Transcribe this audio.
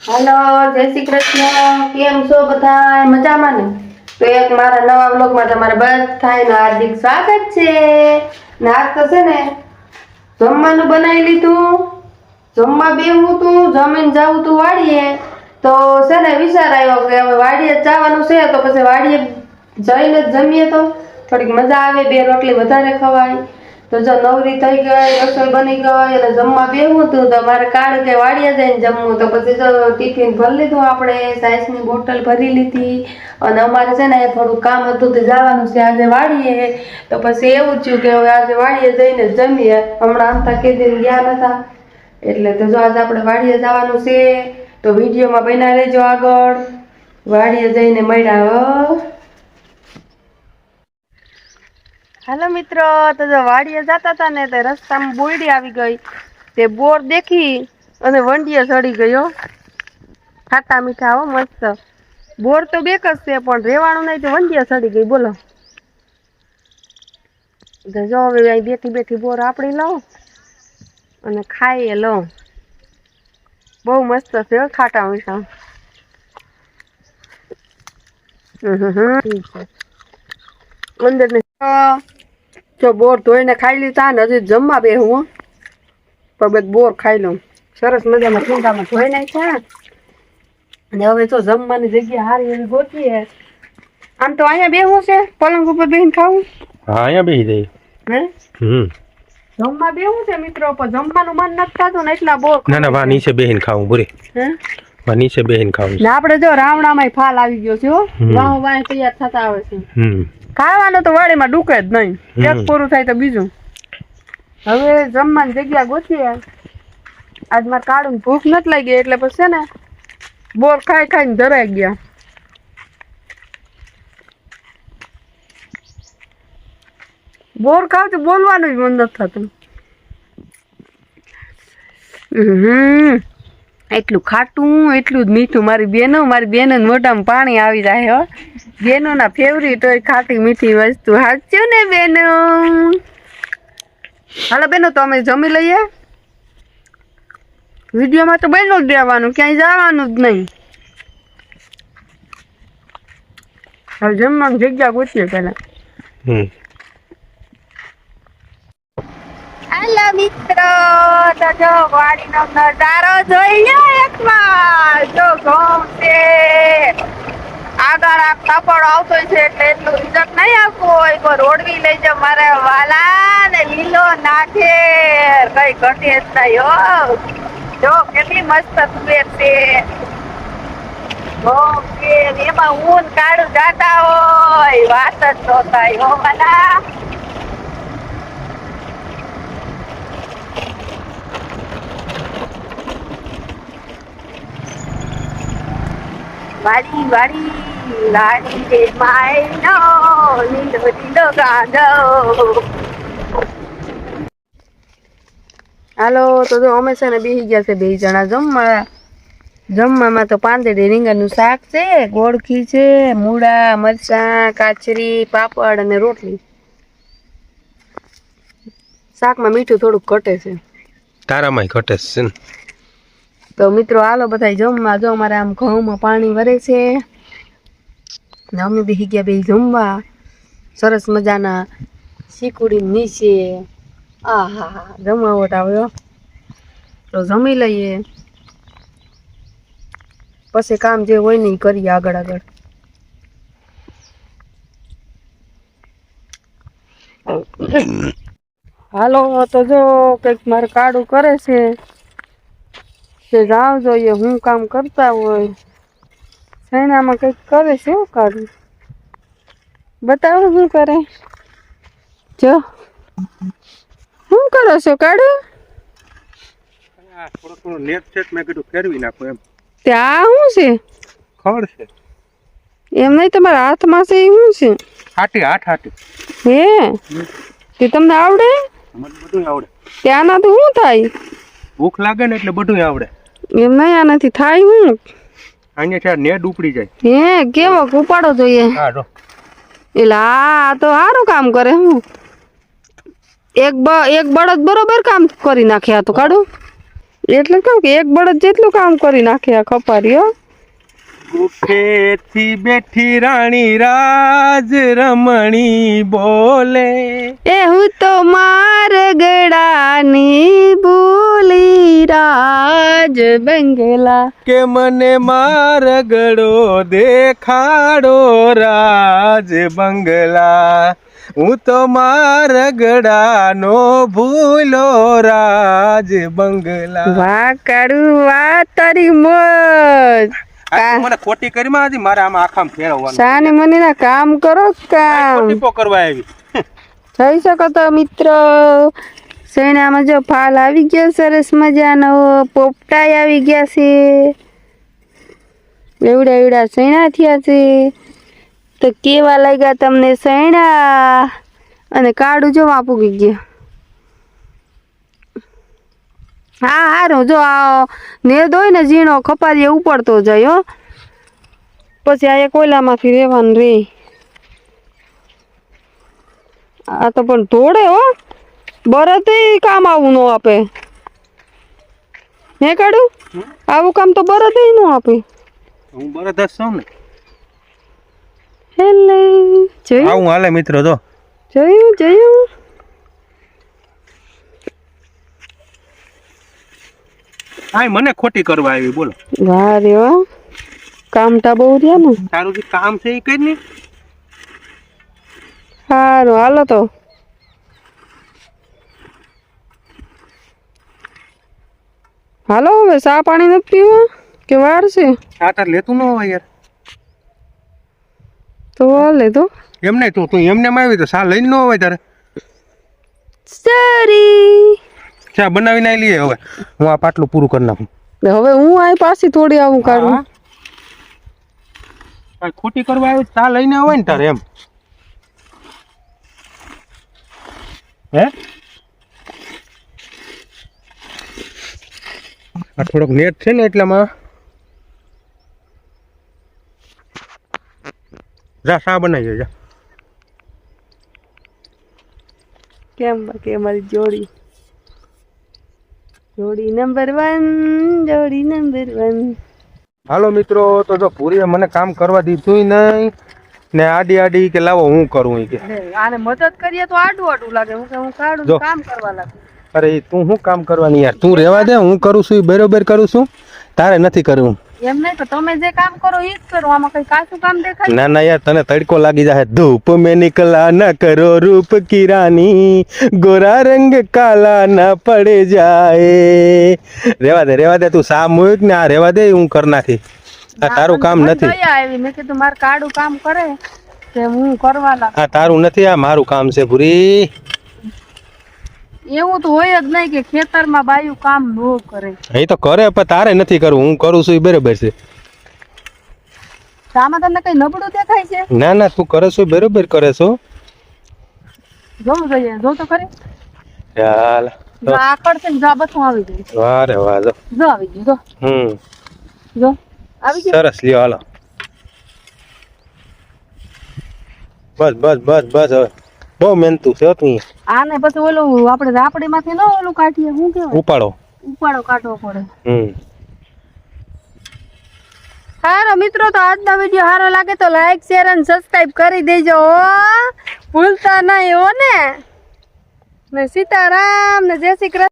Hello जय श्री कृष्ण केम छो बधाय मजामां ने। तो एक मारा नवा व्लॉग में तमारे बधायनु हार्दिक स्वागत छे। ने आज तो छे ने जमवानुं बनावी लीधुं, जमवा बेहूं तू जमीन जाऊं तू वाड़ीए तो छे ने विचार आव्यो के हवे वाड़ीए जवानुं छे तो पछी वाड़ीए जईने जमीए तो थोड़ी मजा आवे, बे रोटली वधारे खवाय। तो जो नवरी थई गई, रसोई बनी गई अने जमवा बेहूं तू तो मारे काढ के वाड़ीए जईने जमवुं तो पछी जो टिफिन भरी लीधुं, आपणे साइसनी बोटल भरी लीधी अने अमारे छे ने थोडुं काम हतुं तो जवानुं छे आजे वाड़ीए। तो पछी एवुं थयुं के हवे आजे वाड़ीए जईने जमीए। हमणां आमता केदीन गया नता એટલે તો જો આજ આપણે વાડીએ જવાનું છે તો વિડીયોમાં બન્યા રહેજો આગળ। વાડીએ જઈને મળ્યા હો। हेलो मित्रों, तो जो वाड़िए जाता था ने तो रस्ता में बोयडी आवी गई ते बोर देखी अने वंडिये चढ़ी गयो। खाटा मीठा हो मस्त बोर तो बेकस छे पण रेवाणुं नहीं तो वंडिये चढ़ी गई। बोलो तो जो हवे અહીં બેઠી બેઠી बोर आपणी लઉं અને ખાઈએ લઉં। બહુ મસ્ત છે ખાટા મીઠા। ઠીક છે અંદર ને जो बोर धोईने खाई लीधा ने हजी जमवा बेहूं तो बस बोर खाई लऊं। सरस मजामां ठूंगामां धोई नाख्या अने हवे तो जमवानी जग्या हारी एवी गोतीए। आम तो अहींया बेहूं छे पलंग उपर बेहीने खाऊं। हाँ अहींया बेही जाई। हे जमवा बेहूं छे मित्रों पण जमवानुं मन नथी थातुं ने એટલા बोर। ना ना वा नीचे बेहीने खाऊं बुरे। हे वा नीचे बेहीने खाऊं ने आपणे जो रावणामांय फाल આવી ગયો છે હો। વાહ વાહ તૈયાર થતા આવે છે। ખાવાનું તો વાડીમાં ડૂકે જ નહીં, એક પૂરું થાય તો બીજું। હવે જમવાની જગ્યા ગોતીએ। આજ મારે કાળું ભૂખ નથી લાગી એટલે પછી છે ને બોર ખાઈ ખાઈને ધરાઈ ગયા। બોર ખાવ તો બોલવાનું જ મન નથી થતું। એટલું ખાટું એટલું જ મીઠું। મારી બેનો મોઢામાં પાણી આવી જાય હો। બેનોના ફેવરિટ હોય ખાટી મીઠી વસ્તુ। સાચું ને બેનો? હાલો બેનો તો અમે જમી લઈએ। વિડીયોમાં તો બન્યું જ રહેવાનું, ક્યાંય જવાનું જ નહીં। હવે જમવાની જગ્યા ગોતીએ પહેલા। हेलो मित्रों, तो जो वाड़ीनो नजारो जोई लो एकवार। जो गाम छे આગળ આ કાપડ આવતો છે એટલે એટલું રિઝલ્ટ નહીં આવતું હોય તો રોડવી લઈ જાવ મારે વાલા ને લીલો નાખે કઈ ઘટે જ નહીં હો। જો કેટલી મસ્ત સુવેર છે ઓકે એમાં ઊન કાઢું જાતા હોય વાત જ તો થાય હો વાલા। વાડી વાડી લાડી રે માયનો લીલો લીલો ગાંડો। હાલો તો જો અમે છે ને બેસી ગયા છે બે જણા જમવા। જમવામાં તો પાંદડી રીંગણનું શાક છે, ગોળખી છે, મૂળા, મરચાં, કાચરી, પાપડ અને રોટલી। શાકમાં મીઠું થોડુંક ઘટે છે, તારામાંય ઘટે છે ને। તો મિત્રો હાલો બધા જમવા। જો અમારે આમ ઘઉંમાં પાણી વરે છે ને અમે બેસી ગયા બે જમવા। સરસ મજાના શીકુડી નીચે આહા જમાવટ આવ્યો તો જમી લઈએ પછી કામ જે હોય ને કરીએ આગળ આગળ। હાલો તો જો કંઈક મારે કાળું કરે છે તે જાવ જોઈએ હું કામ કરતા હોય। સૈનામાં કંઈક કરે છે શું કાઢું બતાવો શું કરે। જો શું કરો છો કાઢું? થોડું થોડું નેટ સેટ મેં કીધું ફેરવી નાખો એમ। ત્યાં શું છે? ખબર છે એમ નહીં તમારા હાથમાં છે એ શું છે? હાટી હાથ હાટી। હે તે તમને આવડે? મને બધું આવડે। ત્યાંના તો શું થાય? ભૂખ લાગે ને એટલે બધું આવડે। એમ નહીં આનાથી થાય શું? અહીંયા ત્યાં નેટ ઉપડી જાય। હે કેવો ઉપાડો જોઈએ? હા જો એટલે આ તો સારું કામ કરે। હું એક બળદ બરોબર કામ કરી નાખે। આ તો કાઢું એટલે કહું કે એક બળદ જેટલું કામ કરી નાખે આ ખપારી હો. ગુફેથી બેઠી રાણી રાજ રમણી બોલે, એ હું તો માર ગળાની ભૂલી રાજ બંગલા. કે મને માર ગળો દેખાડો રાજ બંગલા, હું તો માર ગળાનો ભૂલો રાજ બંગલા. વાહ કાળું વાહ તારી મોજ. આ મને ખોટી કરી માં હતી, મારે આમાં આખામ ફેરવવાનું. સાને મને ના કામ કરો કામ. ખોટી પો કરવા આવી. જોઈ શકો તો મિત્રો, સૈણામાં જો ફાલ આવી ગયો સરસ મજાનો, પોપટાઈ આવી ગયા છે, એવડા એવડા સૈણા થયા છે. તો કેવા લાગ્યા તમને સૈણા? અને કાળું જો પૂગી ગયા. હા હારું, જો આ નેદ હોય ને ઝીણો ખપારીએ ઉપડતો જાય હો, પછી આ કોયલામાંથી રહેવાનું રે. આ તો પણ તોડે હો, બરત કામ આવું ન આપે. હે કાઢું આવું કામ તો બરત ન આપે. હું બરદાસ છું ને. હેલે જોયું, આવું હાલે મિત્રો. જો જોયું જોયું. આ મને ખોટી કરવા આવી, બોલો. વાહ રે વાહ, કામટા બહુ રહ્યા ને. તારું જે કામ છે એ કઈ નહીં. સારું હાલો તો. હાલો હવે ચા પાણી નથી પીવા કે વાર છે? આ તાર લેતું ન હોય યાર. તો હાલે તો. એમ નહીં, તું એમને આવી તો સા લઈને ન હોય તારે. સરી ચા બનાવીને આવી લઈએ. હવે હું આ પાટલું પૂરું કરી નાખું. હવે હું આ પાછી થોડી આવું કાઢું. ખોટી કરવા આવી ચા લઈને હોય ને તારે એમ. હે આ થોડોક નેટ છે ને એટલામાં જા શા બનાવી જા. કેમ બાકી અમારી જોડી, જોડી નંબર 1, જોડી નંબર 1. હાલો મિત્રો, તો જો પૂરીએ મને કામ કરવા દીધું નહીં ને આડી આડી કે લાવો હું કરું ઈ કે. આને મદદ કરીએ તો આડું આડું લાગે. હું કે હું કાઢું કામ કરવા લાગે. અરે તું શું કામ કરવાની યાર, તું રહેવા દે. હું કરું છું ઈ બરોબર કરું છું, તારે નથી કરવું. એમ નહીં તો તમે જે કામ કરો એ જ કરો. આમાં કઈ કાચું કામ દેખાય? ના ના યાર, તને તડકો લાગી જાય. ધૂપ में निकला न करो रूप की रानी, गोरा रंग काला न पड़ जाए. રેવા દે તું સા મૂક ને આ રેવા દે, હું કર નાખી. આ તારું કામ નથી. દયા આવી, મેં કીધું મારે કાળું કામ કરે કે હું કરવા લાગ. આ તારું નથી, આ મારું કામ છે ભૂરી. એવું તો હોય જ નહીં કે ખેતરમાં બાયું કામ ન કરે. અહીં તો કરે પણ તારે નથી કરવું, હું કરું છું એ બરોબર છે. આમાં તમને કઈ નબળું દેખાય છે? ના ના, તું કરે છો બરોબર કરે છો. જોવું જોઈએ, જો તો ખરી. ચાલ જો આકડ છે જો બધું આવી ગયું. વાહ રે વાહ. જો આવી ગયું. જો જો આવી ગયું. સરસ લ્યો હાલો. બસ બસ બસ બસ. હવે બહુ મહેનતું છે તું. આને પછી ઓલું આપણે રાપડી માંથી ન ઓલું કાઢીએ, શું કહેવાય? ઉપાડો કાઢવો પડે. હમ. હારો મિત્રો, તો આજનો વિડીયો સારો લાગે તો લાઈક શેર અને સબસ્ક્રાઇબ કરી દેજો હો. ભૂલતા નહીં હો ને. સીતારામ ને જય શ્રી કૃષ્ણ.